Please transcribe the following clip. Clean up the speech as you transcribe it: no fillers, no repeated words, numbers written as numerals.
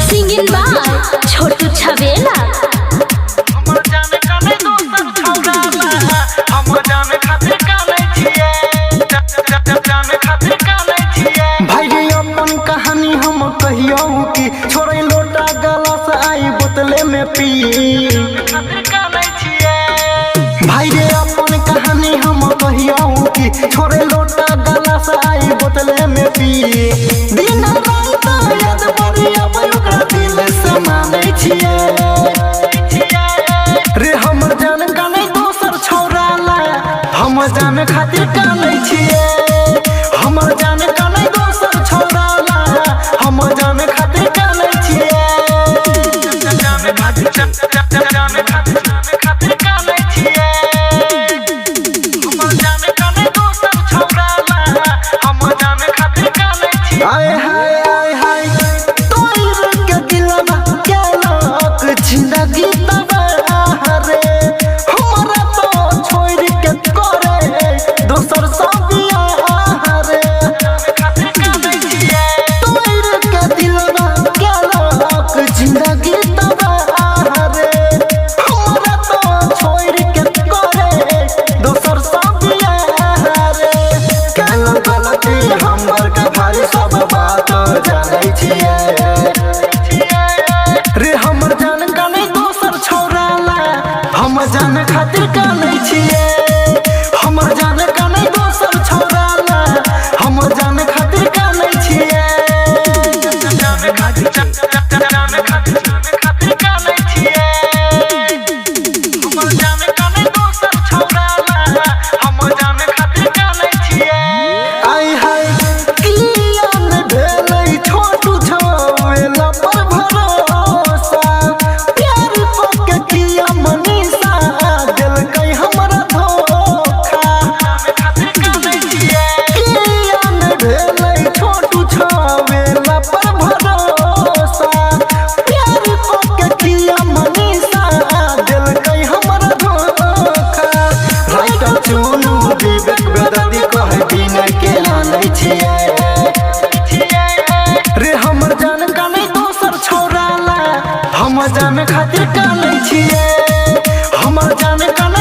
Singing by छोटू छबेला। भाई रे अपन कहानी हम कहियो कि छोड़े लोटा गला से आई बोतले में पी। भाई रे अपन कहानी हम कहियो कि छोड़े लोटा गला से आई बोतले में पी। दिन रात याद पड़ी अब ओकरा दिल से माने छिए रे हमर जान काने दोसर छोरा ला हम जान खातिर काने छिए। हमर जान काने दोसर छोरा ला हम जान खातिर काने छिए। जान खातिर काने छिए। हमर जान काने दोसर छोरा ला हम जान खातिर काने छिए। आय हाय आय हाय तोर के दिलवा के लोक जिंदगी तबा रे हमरा तो छोड़ के करे दोसर सब रे। तोर के दिलवा के लोक जिंदगी तबा रे हमरा तो छोड़ के करे दोसर सब रे। केना गलती हमर के भारी सब बात जानै छिए रे हमर जान काने दोसर छोरा ला हम जान खातिर काने छिए। हमर जान काने दोसर छोरा ला हम जान खातिर काने छिए। जान खातिर काने छिए। हमर जान काने दोसर छोरा ला हम जान खातिर काने छिए। आय हाय किया न भेलै छोटू छवेला पर भरोसा प्यार पके किया मनीषा देलकै हमरा धोखा। किया न भेलै छोटू छवेला पर भरोसा प्यार पके किया मनीषा देलकै हमरा धोखा। राइटर चुनू विवेक बेदर्दी कहे बिना के लानै छिए रे हमर जान काने दोसर छोरा ला हम जान खातिर काने छिए। हमर जान काने